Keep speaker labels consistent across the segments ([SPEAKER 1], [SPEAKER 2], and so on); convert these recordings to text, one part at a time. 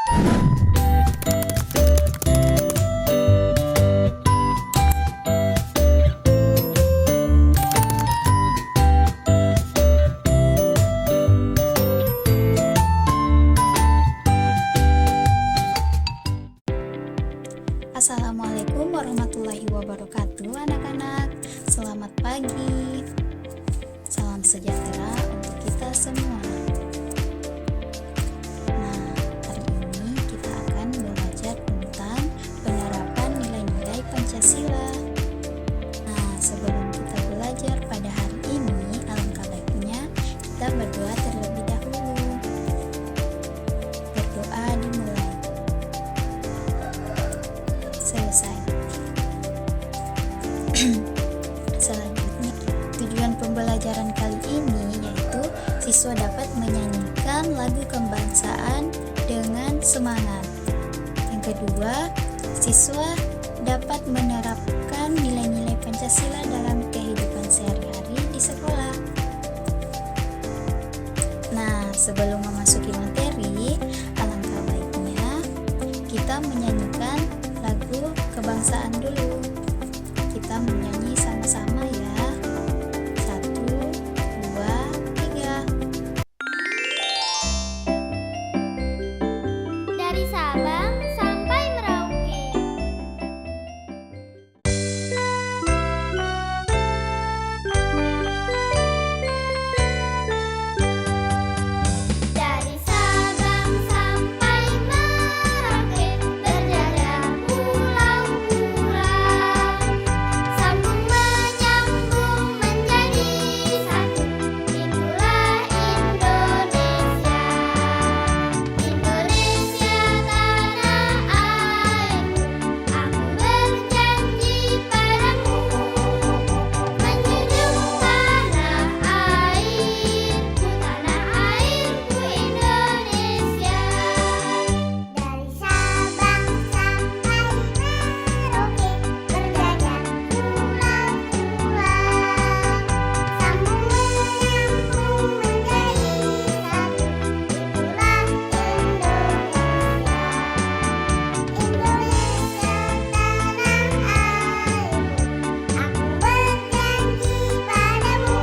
[SPEAKER 1] Assalamualaikum warahmatullahi wabarakatuh anak-anak. Selamat pagi. Salam sejahtera untuk kita semua. Nah, hari ini kita akan belajar tentang penerapan nilai-nilai Pancasila. Nah, sebelum kita belajar pada hari ini, alangkah baiknya kita berdoa terlebih dahulu. Berdoa dimulai. Selesai. Selanjutnya, tujuan pembelajaran kali ini yaitu siswa dapat menyanyikan lagu kebangsaan dengan semangat. Yang kedua, siswa dapat menerapkan nilai-nilai Pancasila dalam kehidupan sehari-hari di sekolah. Nah, sebelum memasuki materi, alangkah baiknya kita menyanyikan lagu kebangsaan dulu. Kita menyanyi sama-sama ya. 1, 2, 3.
[SPEAKER 2] Dari Sabang sampai Merauke. Dari Sabang sampai Merauke, berjajah pulau-pulau, sambung menyambung menjadi satu. Itulah Indonesia, Indonesia tanah airku. Aku berjanji padamu, menjunjung tanah airku, Indonesia. Dari Sabang sampai Merauke, berjajah pulau-pulau, sambung menyambung menjadi satu. Itulah Indonesia, Indonesia tanah airku. Aku berjanji padamu,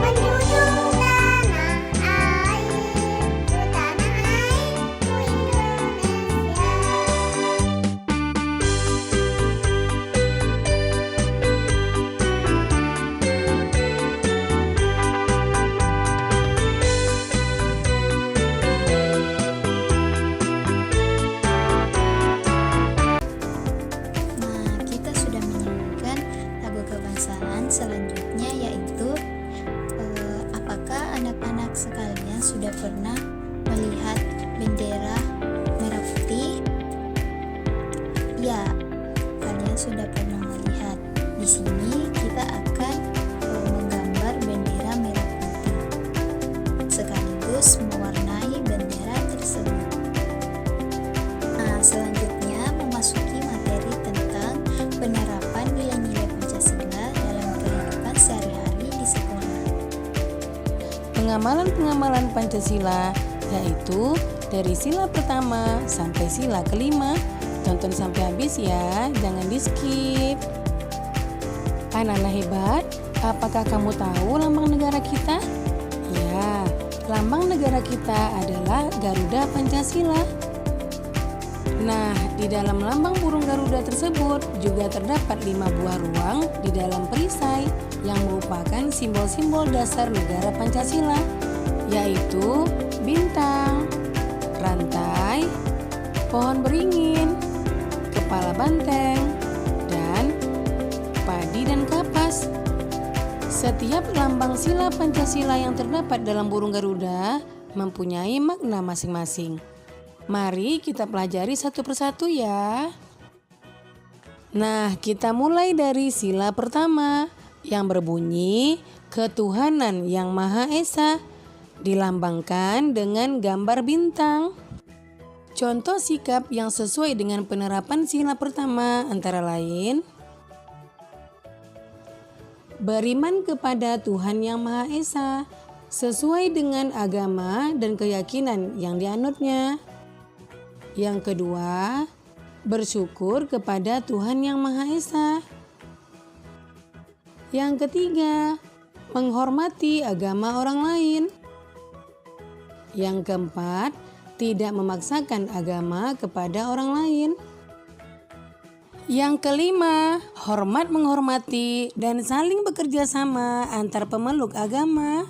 [SPEAKER 2] menjunjung tanah airku, Indonesia.
[SPEAKER 1] Nah, kita sudah menyanyikan lagu kebangsaan. Selanjutnya yaitu apakah anak-anak sekalian sudah pernah melihat bendera merah putih? Ya, kalian sudah pernah melihat. Di sini kita akan menggambar bendera merah putih sekaligus mewarnai bendera tersebut. Nah, selanjutnya memasuki materi tentang penerapan nilai-nilai Pancasila dalam kehidupan sehari-hari di sekolah.
[SPEAKER 3] Pengamalan-pengamalan Pancasila yaitu dari sila pertama sampai sila kelima. Tonton sampai habis ya, jangan di skip. Anak-anak hebat, apakah kamu tahu lambang negara kita? Ya, lambang negara kita adalah Garuda Pancasila. Nah, di dalam lambang burung Garuda tersebut juga terdapat 5 buah ruang di dalam perisai yang merupakan simbol-simbol dasar negara Pancasila, yaitu bintang, rantai, pohon beringin, kepala banteng, dan padi dan kapas. Setiap lambang sila Pancasila yang terdapat dalam burung Garuda mempunyai makna masing-masing. Mari kita pelajari satu persatu ya. Nah, kita mulai dari sila pertama yang berbunyi ketuhanan yang Maha Esa, dilambangkan dengan gambar bintang. Contoh sikap yang sesuai dengan penerapan sila pertama antara lain beriman kepada Tuhan Yang Maha Esa sesuai dengan agama dan keyakinan yang dianutnya. Yang kedua, bersyukur kepada Tuhan Yang Maha Esa. Yang ketiga, menghormati agama orang lain. Yang keempat, tidak memaksakan agama kepada orang lain. Yang kelima, hormat menghormati dan saling bekerja sama antar pemeluk agama.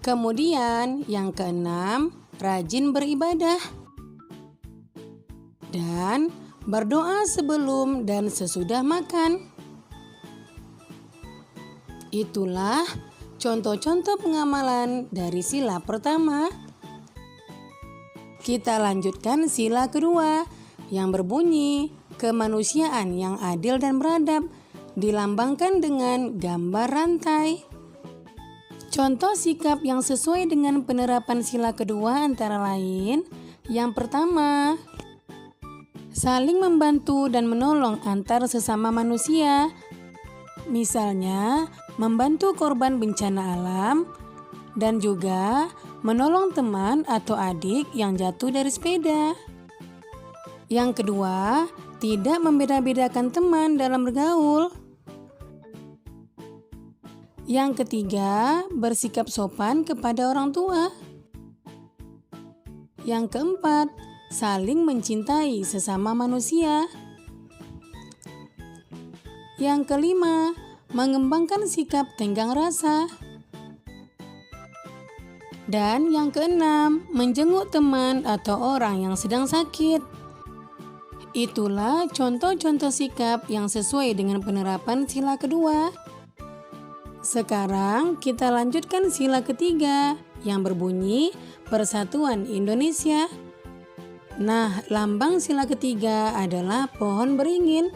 [SPEAKER 3] Kemudian yang keenam, rajin beribadah dan berdoa sebelum dan sesudah makan. Itulah contoh-contoh pengamalan dari sila pertama. Kita lanjutkan sila kedua yang berbunyi kemanusiaan yang adil dan beradab, dilambangkan dengan gambar rantai. Contoh sikap yang sesuai dengan penerapan sila kedua antara lain, yang pertama, saling membantu dan menolong antar sesama manusia. Misalnya, membantu korban bencana alam dan juga menolong teman atau adik yang jatuh dari sepeda. Yang kedua, tidak membeda-bedakan teman dalam bergaul. Yang ketiga, bersikap sopan kepada orang tua. Yang keempat, saling mencintai sesama manusia. Yang kelima, mengembangkan sikap tenggang rasa. Dan yang keenam, menjenguk teman atau orang yang sedang sakit. Itulah contoh-contoh sikap yang sesuai dengan penerapan sila kedua. Sekarang kita lanjutkan sila ketiga yang berbunyi Persatuan Indonesia. Nah, lambang sila ketiga adalah pohon beringin.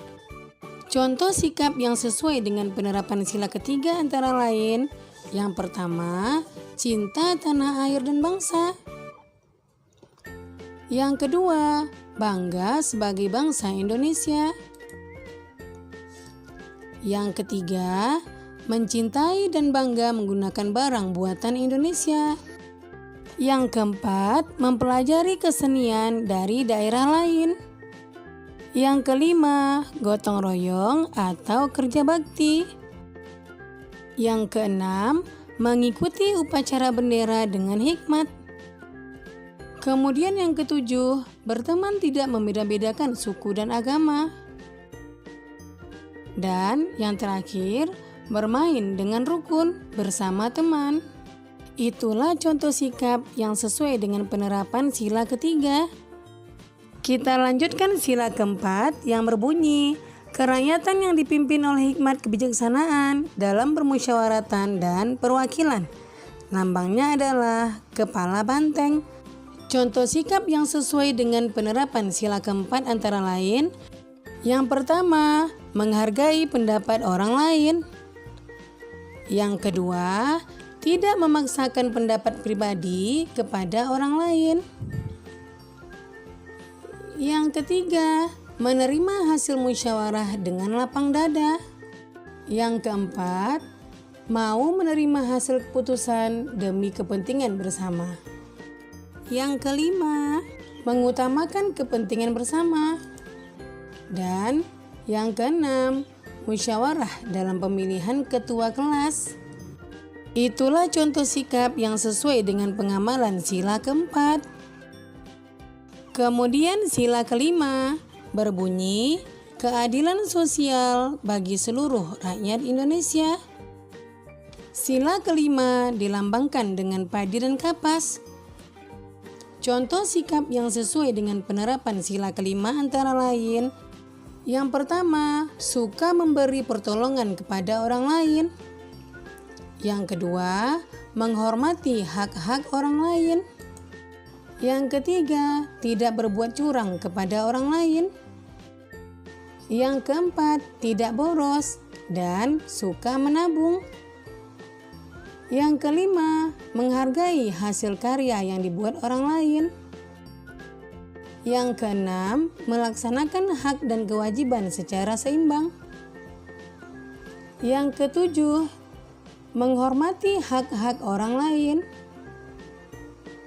[SPEAKER 3] Contoh sikap yang sesuai dengan penerapan sila ketiga antara lain, yang pertama, cinta tanah air dan bangsa. Yang kedua, bangga sebagai bangsa Indonesia. Yang ketiga, mencintai dan bangga menggunakan barang buatan Indonesia. Yang keempat, mempelajari kesenian dari daerah lain. Yang kelima, gotong royong atau kerja bakti. Yang keenam, mengikuti upacara bendera dengan hikmat. Kemudian yang ketujuh, berteman tidak membeda-bedakan suku dan agama. Dan yang terakhir, bermain dengan rukun bersama teman. Itulah contoh sikap yang sesuai dengan penerapan sila ketiga. Kita lanjutkan sila keempat yang berbunyi kerakyatan yang dipimpin oleh hikmat kebijaksanaan dalam permusyawaratan dan perwakilan. Lambangnya adalah kepala banteng. Contoh sikap yang sesuai dengan penerapan sila keempat antara lain, yang pertama, menghargai pendapat orang lain. Yang kedua, tidak memaksakan pendapat pribadi kepada orang lain. Yang ketiga, menerima hasil musyawarah dengan lapang dada. Yang keempat, mau menerima hasil keputusan demi kepentingan bersama. Yang kelima, mengutamakan kepentingan bersama. Dan yang keenam, musyawarah dalam pemilihan ketua kelas. Itulah contoh sikap yang sesuai dengan pengamalan sila keempat. Kemudian sila kelima berbunyi keadilan sosial bagi seluruh rakyat Indonesia. Sila kelima dilambangkan dengan padi dan kapas. Contoh sikap yang sesuai dengan penerapan sila kelima antara lain, yang pertama, suka memberi pertolongan kepada orang lain. Yang kedua, menghormati hak-hak orang lain. Yang ketiga, tidak berbuat curang kepada orang lain. Yang keempat, tidak boros dan suka menabung. Yang kelima, menghargai hasil karya yang dibuat orang lain. Yang keenam, melaksanakan hak dan kewajiban secara seimbang. Yang ketujuh, menghormati hak-hak orang lain.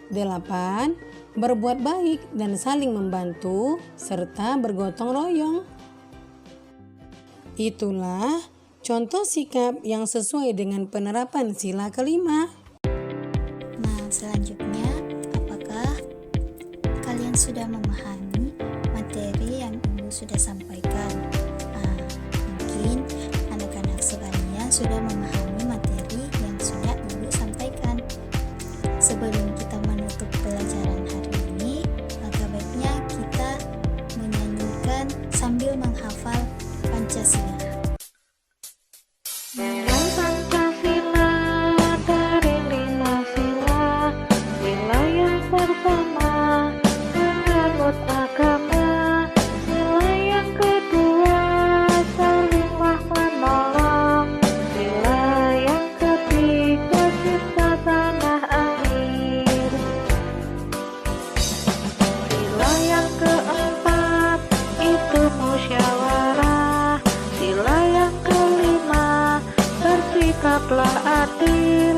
[SPEAKER 3] 8. berbuat baik dan saling membantu, serta bergotong royong. Itulah contoh sikap yang sesuai dengan penerapan sila kelima.
[SPEAKER 1] Nah, selanjutnya, apakah kalian sudah memahami materi yang Ibu sudah sampaikan? Nah, mungkin anak-anak sekalian sudah memahami materi yang sudah Ibu sampaikan. Sebelum kita menutup pelajaran hari ini, maka baiknya kita menyanyikan sambil menghafal Pancasila.
[SPEAKER 4] Nilai Pancasila dari 5 sila, sila yang pertama menganut agama, sila yang kedua saling menolong, sila yang ketiga cinta tanah air, sila yang keempat itu musyawarah, sila yang kelima bersikaplah adil,